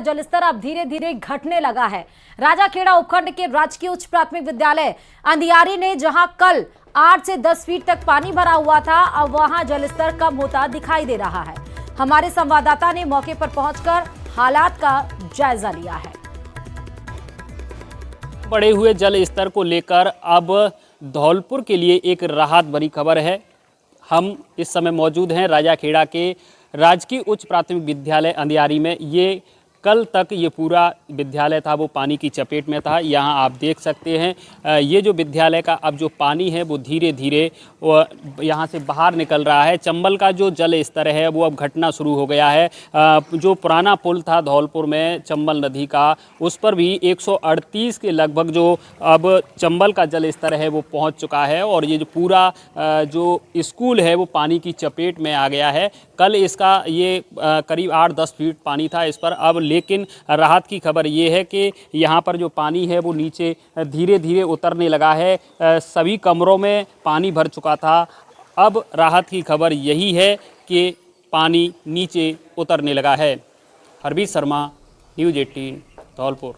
जलस्तर अब धीरे धीरे घटने लगा है। राजाखेड़ा उपखंड के राजकीय उच्च प्राथमिक विद्यालय अंधियारी ने जहां कल 8 से 10 फीट तक पानी भरा हुआ था, अब वहां जलस्तर कम होता दिखाई दे रहा है। हमारे संवाददाता ने मौके पर पहुंचकर हालात का जायजा लिया है। बढ़े हुए जल स्तर को लेकर अब धौलपुर के लिए एक राहत भरी खबर है। हम इस समय मौजूद हैं राजाखेड़ा के राजकीय उच्च प्राथमिक विद्यालय अंधियारी में। ये कल तक ये पूरा विद्यालय था वो पानी की चपेट में था। यहाँ आप देख सकते हैं ये जो विद्यालय का अब जो पानी है वो धीरे धीरे यहाँ से बाहर निकल रहा है। चंबल का जो जल स्तर है वो अब घटना शुरू हो गया है। जो पुराना पुल था धौलपुर में चंबल नदी का, उस पर भी 138 के लगभग जो अब चंबल का जल स्तर है वो पहुँच चुका है और ये जो पूरा जो स्कूल है वो पानी की चपेट में आ गया है। कल इसका ये करीब 8-10 फीट पानी था इस पर, अब लेकिन राहत की खबर ये है कि यहाँ पर जो पानी है वो नीचे धीरे धीरे उतरने लगा है। सभी कमरों में पानी भर चुका था। अब राहत की खबर यही है कि पानी नीचे उतरने लगा है। हरबीर शर्मा, न्यूज़ 18 धौलपुर।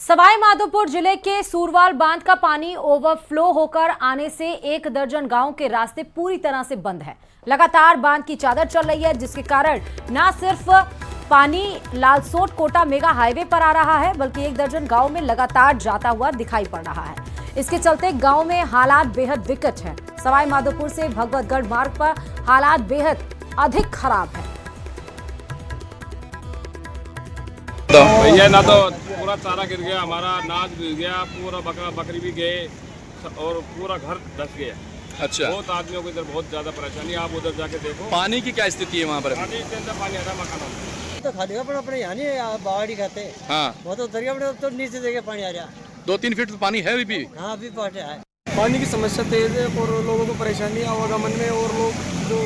सवाई माधोपुर जिले के सूरवाल बांध का पानी ओवरफ्लो होकर आने से 1 दर्जन गांव के रास्ते पूरी तरह से बंद है। लगातार बांध की चादर चल रही है, जिसके कारण न सिर्फ पानी लालसोट कोटा मेगा हाईवे पर आ रहा है, बल्कि 1 दर्जन गांव में लगातार जाता हुआ दिखाई पड़ रहा है। इसके चलते गांव में हालात बेहद विकट हैं। सवाई माधोपुर से भगवतगढ़ मार्ग पर हालात बेहद अधिक खराब है। भैया ना तो पूरा चारा गिर गया, हमारा अनाज गिर गया, पूरा बकरा बकरी भी गए और पूरा घर धस गया। अच्छा, बहुत आदमियों को इधर बहुत ज्यादा परेशानी। आप उधर जाके देखो पानी की क्या स्थिति है वहाँ पर? पानी के अंदर पानी आता मकानों में तो खाली अपने अपने यहाँ नहीं बाड़ी खाते। हाँ, वो तो उतर गया, तो नीचे देखे पानी आ रहा। 2-3 फीट पानी है अभी भी। हाँ, अभी पहुँचे है। पानी की समस्या तेज है और लोगों को परेशानी आवागमन में, और लोग जो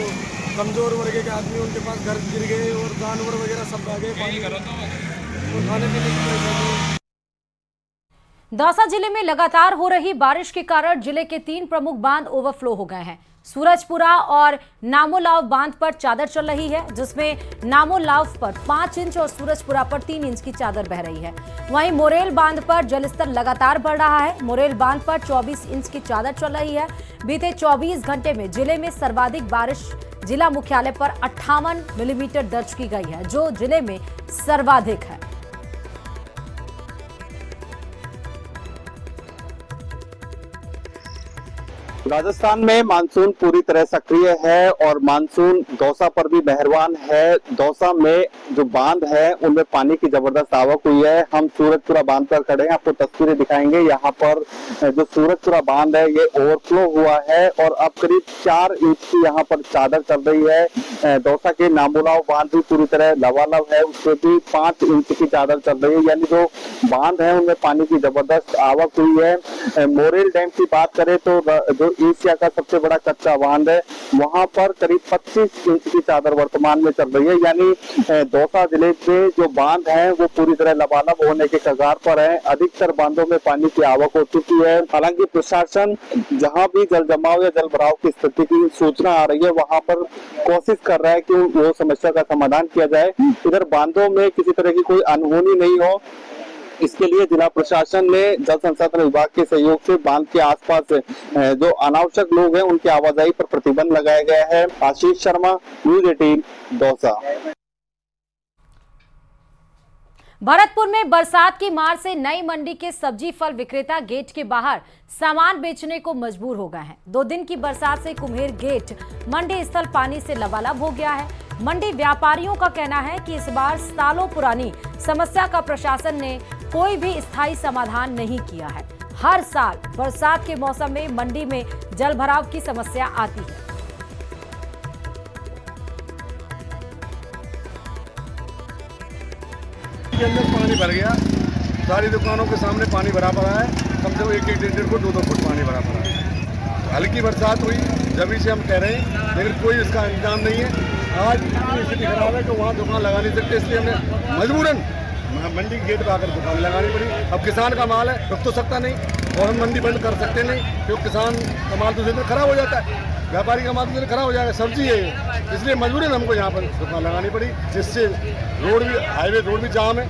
कमजोर वर्ग के आदमी उनके पास घर गिर गए और जानवर वगैरह सब आ गए पानी और खाने पीने की परेशानी। दौसा जिले में लगातार हो रही बारिश के कारण जिले के 3 प्रमुख बांध ओवरफ्लो हो गए हैं। सूरजपुरा और नामोलाव बांध पर चादर चल रही है, जिसमें नामोलाव पर 5 इंच और सूरजपुरा पर 3 इंच की चादर बह रही है। वहीं मोरेल बांध पर जलस्तर लगातार बढ़ रहा है। मोरेल बांध पर 24 इंच की चादर चल रही है। बीते 24 घंटे में जिले में सर्वाधिक बारिश जिला मुख्यालय पर 58 मिलीमीटर दर्ज की गई है, जो जिले में सर्वाधिक है। राजस्थान में मानसून पूरी तरह सक्रिय है और मानसून दौसा पर भी मेहरबान है। दौसा में जो बांध है उनमें पानी की जबरदस्त आवक हुई है। हम सूरजपुरा बांध पर खड़े हैं, आपको तस्वीरें दिखाएंगे। यहाँ पर जो सूरजपुरा बांध है ये ओवरफ्लो हुआ है और अब करीब 4 इंच की यहाँ पर चादर चल रही है। दौसा के नामोलाव बांध भी पूरी तरह लबालब है, उससे भी 5 इंच की चादर चल रही है। यानी जो बांध है उनमें पानी की जबरदस्त आवक हुई है। मोरेल डैम की बात करें तो जो एशिया का सबसे बड़ा कच्चा बांध है, वहां पर करीब 25 इंच की चादर वर्तमान में चल रही है। यानी दौसा जिले में जो बांध है वो पूरी तरह लबालब होने के कगार पर है। अधिकतर बांधों में पानी की आवक हो चुकी है। हालांकि प्रशासन जहां भी जल जमाव या जल भराव की स्थिति की सूचना आ रही है वहां पर कोशिश कर रहा है कि वो समस्या का समाधान किया जाए। इधर बांधों में किसी तरह की कोई अनहोनी नहीं हो, इसके लिए जिला प्रशासन ने जल संसाधन विभाग के सहयोग से बांध के आसपास जो अनावश्यक लोग हैं उनकी आवाजाही पर प्रतिबंध लगाया गया है। आशीष शर्मा, न्यूज़ 18 दौसा। भरतपुर में बरसात की मार से नई मंडी के सब्जी फल विक्रेता गेट के बाहर सामान बेचने को मजबूर हो गए हैं। 2 दिन की बरसात से कुम्हेर गेट मंडी स्थल पानी से लबालब हो गया है। मंडी व्यापारियों का कहना है कि इस बार सालों पुरानी समस्या का प्रशासन ने कोई भी स्थायी समाधान नहीं किया है। हर साल बरसात के मौसम में मंडी में जल भराव की समस्या आती है। के अंदर पानी भर गया, सारी दुकानों के सामने पानी भरा पड़ा है। कम से कम 1-1, 1.5 फुट 2-2 फुट पानी भरा पड़ा है। हल्की बरसात हुई जब से हम कह रहे हैं, लेकिन कोई इसका इंतजाम नहीं है। आज इतनी स्थिति खराब है कि वहाँ दुकान लगा नहीं सकते, इसलिए हमने मजबूरन मंडी गेट पर आकर दुकान लगानी पड़ी। अब किसान का माल है, रुक तो सकता नहीं और हम मंडी बंद कर सकते नहीं, क्योंकि किसान का माल दूसरे दिन खराब हो जाता है। व्यापारी का माल तो खराब हो जाएगा, सब्जी है, इसलिए मजबूरी में हमको यहाँ पर दुकान लगानी पड़ी, जिससे रोड भी, हाईवे रोड भी जाम है,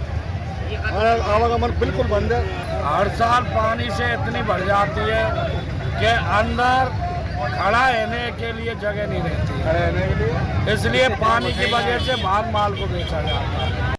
आवागमन बिल्कुल बंद है। हर साल पानी से इतनी बढ़ जाती है कि अंदर खड़ा रहने के लिए जगह नहीं रहती है, इसलिए पानी की वजह से बाहर माल को बेचा जाता है।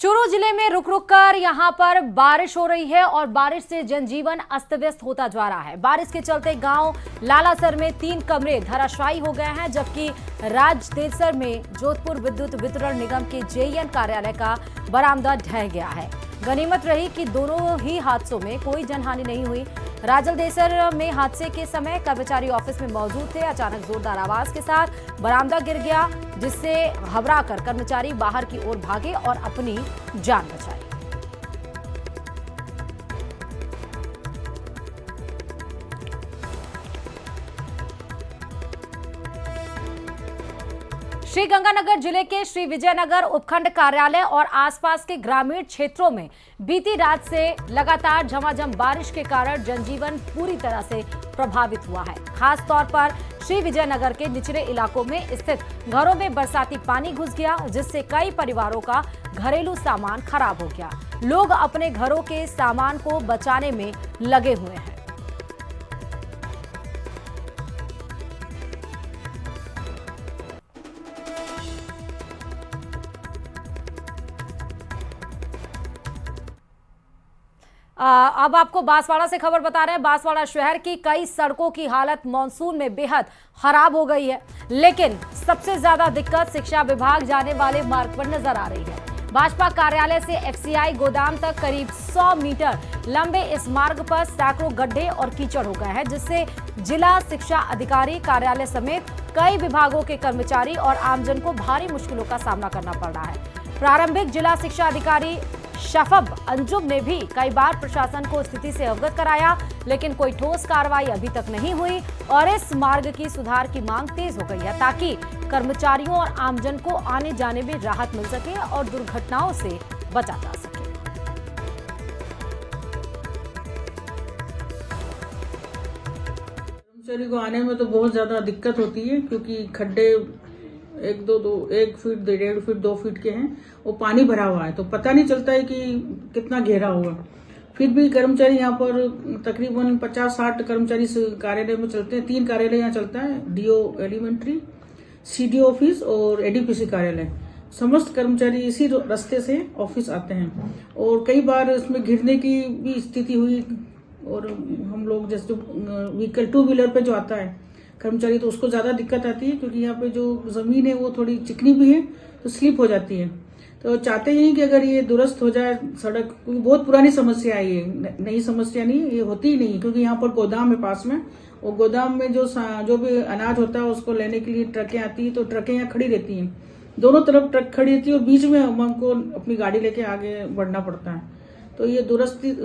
चूरू जिले में रुक रुक कर यहां पर बारिश हो रही है और बारिश से जनजीवन अस्त व्यस्त होता जा रहा है। बारिश के चलते गांव लालासर में 3 कमरे धराशायी हो गए हैं, जबकि राजदेसर में जोधपुर विद्युत वितरण निगम के जेईएन कार्यालय का बरामदा ढह गया है। गनीमत रही कि दोनों ही हादसों में कोई जनहानि नहीं हुई। राजलदेसर में हादसे के समय कर्मचारी ऑफिस में मौजूद थे। अचानक जोरदार आवाज के साथ बरामदा गिर गया, जिससे घबराकर कर्मचारी बाहर की ओर भागे और अपनी जान बचाई। श्रीगंगानगर जिले के श्री विजयनगर उपखंड कार्यालय और आसपास के ग्रामीण क्षेत्रों में बीती रात से लगातार झमाझम बारिश के कारण जनजीवन पूरी तरह से प्रभावित हुआ है। खास तौर पर श्री विजयनगर के निचले इलाकों में स्थित घरों में बरसाती पानी घुस गया, जिससे कई परिवारों का घरेलू सामान खराब हो गया। लोग अपने घरों के सामान को बचाने में लगे हुए हैं। अब आपको बांसवाड़ा से खबर बता रहे हैं। बांसवाड़ा शहर की कई सड़कों की हालत मानसून में बेहद खराब हो गई है, लेकिन सबसे ज्यादा दिक्कत शिक्षा विभाग जाने वाले मार्ग पर नजर आ रही है। भाजपा कार्यालय से एफसीआई गोदाम तक करीब 100 मीटर लंबे इस मार्ग पर सैकड़ों गड्ढे और कीचड़ हो गए हैं, जिससे जिला शिक्षा अधिकारी कार्यालय समेत कई विभागों के कर्मचारी और आमजन को भारी मुश्किलों का सामना करना पड़ रहा है। प्रारंभिक जिला शिक्षा अधिकारी शफब अंजुम ने भी कई बार प्रशासन को स्थिति से अवगत कराया, लेकिन कोई ठोस कार्रवाई अभी तक नहीं हुई और इस मार्ग की सुधार की मांग तेज हो गई है, ताकि कर्मचारियों और आमजन को आने जाने में राहत मिल सके और दुर्घटनाओं से बचा जा सके। कर्मचारी को आने में तो बहुत ज्यादा दिक्कत होती है, क्योंकि खड्डे 1 फीट 1.5 फीट 2 फीट के हैं, वो पानी भरा हुआ है, तो पता नहीं चलता है कि कितना गहरा होगा। फिर भी कर्मचारी यहाँ पर तकरीबन 50-60 कर्मचारी कार्यालय में चलते हैं। 3 कार्यालय यहाँ चलता है, डीओ एलिमेंट्री, सीडीओ ऑफिस और एडीपीसी कार्यालय। समस्त कर्मचारी इसी रास्ते से ऑफिस आते हैं और कई बार इसमें घिरने की भी स्थिति हुई, और हम लोग जैसे व्हीकल 2 व्हीलर पे जो आता है कर्मचारी, तो उसको ज्यादा दिक्कत आती है, क्योंकि यहाँ पे जो जमीन है वो थोड़ी चिकनी भी है, तो स्लिप हो जाती है। तो चाहते ही कि अगर ये दुरुस्त हो जाए सड़क, क्योंकि बहुत पुरानी समस्या है, ये नई समस्या नहीं, ये होती ही नहीं, क्योंकि यहाँ पर गोदाम है पास में, और गोदाम में जो भी अनाज होता है उसको लेने के लिए ट्रकें आती है, तो ट्रकें यहाँ खड़ी रहती हैं, दोनों तरफ ट्रक खड़ी रहती है और बीच में हमको अपनी गाड़ी लेके आगे बढ़ना पड़ता है, तो ये दुरुस्ती।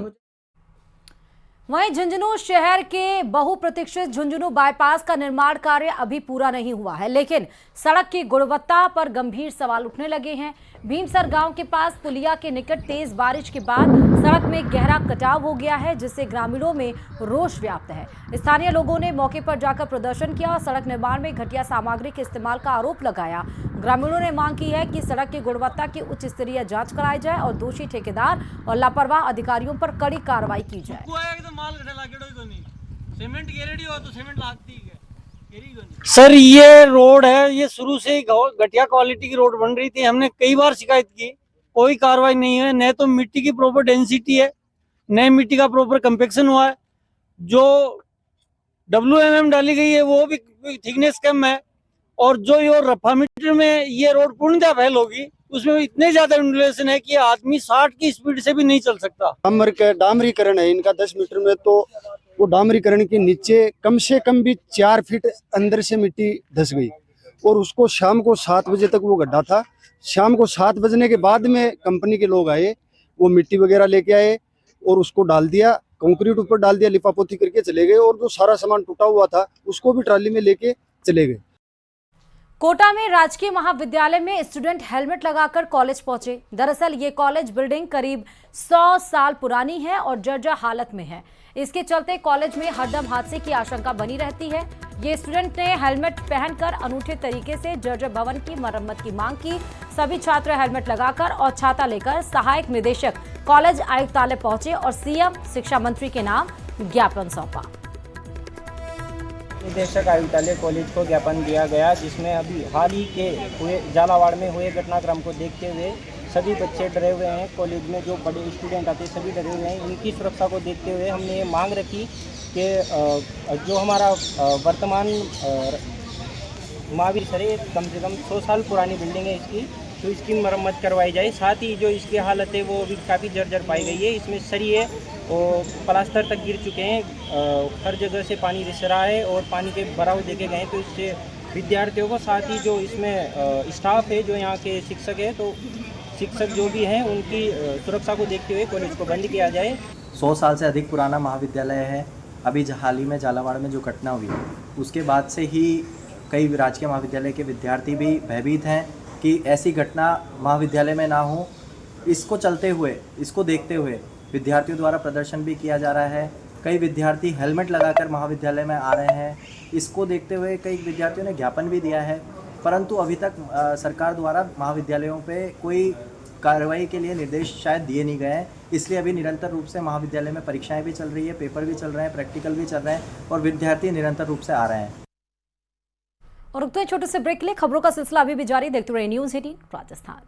वहीं झुंझुनू शहर के बहुप्रतीक्षित झुंझुनू बाईपास का निर्माण कार्य अभी पूरा नहीं हुआ है, लेकिन सड़क की गुणवत्ता पर गंभीर सवाल उठने लगे हैं। भीमसर गांव के पास पुलिया के निकट तेज बारिश के बाद सड़क में गहरा कटाव हो गया है, जिससे ग्रामीणों में रोष व्याप्त है। स्थानीय लोगों ने मौके पर जाकर प्रदर्शन किया और सड़क निर्माण में घटिया सामग्री के इस्तेमाल का आरोप लगाया। ग्रामीणों ने मांग की है कि सड़क की गुणवत्ता की उच्च स्तरीय जांच कराई जाए और दोषी ठेकेदार और लापरवाह अधिकारियों पर कड़ी कार्रवाई की जाए। सर, ये रोड है, ये शुरू से ही घटिया क्वालिटी की रोड बन रही थी। हमने कई बार शिकायत की, कोई कार्रवाई नहीं है। न तो मिट्टी की प्रॉपर डेंसिटी है, न मिट्टी का प्रॉपर कंपेक्शन हुआ है। जो WMM डाली गई है वो भी थिकनेस कम है, और जो ये रफा मीटर में ये रोड पूर्णतः फैल होगी, उसमें इतने ज्यादा इंडुलेशन है कि आदमी 60 की स्पीड से भी नहीं चल सकता। डामरीकरण है इनका 10 मीटर में, तो वो डामरीकरण के नीचे कम से कम भी 4 फीट अंदर से मिट्टी धस गई, और उसको शाम को 7 बजे तक वो गड्ढा था। शाम को 7 बजने के बाद में कंपनी के लोग आए, वो मिट्टी वगैरह लेके आए और उसको डाल दिया, कंक्रीट ऊपर डाल दिया, लिपापोती करके चले गए, और जो सारा सामान टूटा हुआ था उसको भी ट्राली में लेके चले गए। कोटा में राजकीय महाविद्यालय में स्टूडेंट हेलमेट लगाकर कॉलेज पहुंचे। दरअसल ये कॉलेज बिल्डिंग करीब 100 साल पुरानी है और जर्जर हालत में है। इसके चलते कॉलेज में हरदम हादसे की आशंका बनी रहती है। ये स्टूडेंट ने हेलमेट पहनकर अनूठे तरीके से जर्जर भवन की मरम्मत की मांग की। सभी छात्र हेलमेट लगाकर और छाता लेकर सहायक निदेशक कॉलेज आयुक्तालय पहुंचे और सीएम शिक्षा मंत्री के नाम ज्ञापन सौंपा। निदेशक आयुक्तालय कॉलेज को ज्ञापन दिया गया, जिसमें अभी हाल ही के हुए झालावाड़ में हुए घटनाक्रम को देखते हुए सभी बच्चे डरे हुए हैं। कॉलेज में जो बड़े स्टूडेंट आते हैं सभी डरे हुए हैं। इनकी सुरक्षा को देखते हुए हमने ये मांग रखी कि जो हमारा वर्तमान महावीर सर कम से कम 100 साल पुरानी बिल्डिंग है इसकी, तो इसकी मरम्मत करवाई जाए। साथ ही जो इसकी हालत है वो अभी काफ़ी जर्जर पाई गई है। इसमें सरिये और प्लास्टर तक गिर चुके हैं, हर जगह से पानी रिस रहा है और पानी के भराव देखे गए हैं। तो इससे विद्यार्थियों को, साथ ही जो इसमें स्टाफ है, जो यहाँ के शिक्षक है, तो शिक्षक जो भी हैं उनकी सुरक्षा को देखते हुए कॉलेज को बंद किया जाए। 100 साल से अधिक पुराना महाविद्यालय है। अभी हाल ही में झालावाड़ में जो घटना हुई उसके बाद से ही कई राजकीय महाविद्यालय के विद्यार्थी भी भयभीत हैं कि ऐसी घटना महाविद्यालय में ना हो। इसको चलते हुए, इसको देखते हुए विद्यार्थियों द्वारा प्रदर्शन भी किया जा रहा है। कई विद्यार्थी हेलमेट लगाकर महाविद्यालय में आ रहे हैं। इसको देखते हुए कई विद्यार्थियों ने ज्ञापन भी दिया है, परंतु अभी तक सरकार द्वारा महाविद्यालयों पे कोई कार्रवाई के लिए निर्देश शायद दिए नहीं गए हैं। इसलिए अभी निरंतर रूप से महाविद्यालय में परीक्षाएं भी चल रही है, पेपर भी चल रहे हैं, प्रैक्टिकल भी चल रहे हैं और विद्यार्थी निरंतर रूप से आ रहे हैं। और रुकते हैं छोटे से ब्रेक के लिए। खबरों का सिलसिला अभी भी जारी, देखते रहिए न्यूज़ 18 राजस्थान।